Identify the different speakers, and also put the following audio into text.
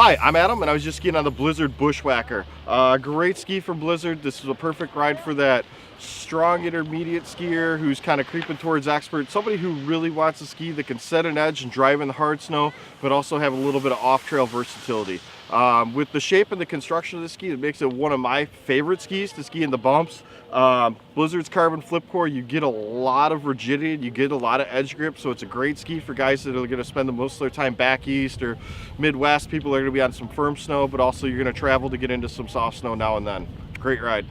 Speaker 1: Hi, I'm Adam, and I was just skiing on the Blizzard Bushwacker. Great ski from Blizzard. This is a perfect ride for that strong intermediate skier who's kind of creeping towards expert. Somebody who really wants to ski that can set an edge and drive in the hard snow, but also have a little bit of off-trail versatility. With the shape and the construction of the ski, it makes it one of my favorite skis to ski in the bumps. Blizzard's carbon flip core, you get a lot of rigidity, you get a lot of edge grip, so it's a great ski for guys that are going to spend the most of their time back east or Midwest. People are going to be on some firm snow, but also you're going to travel to get into some soft snow now and then. Great ride.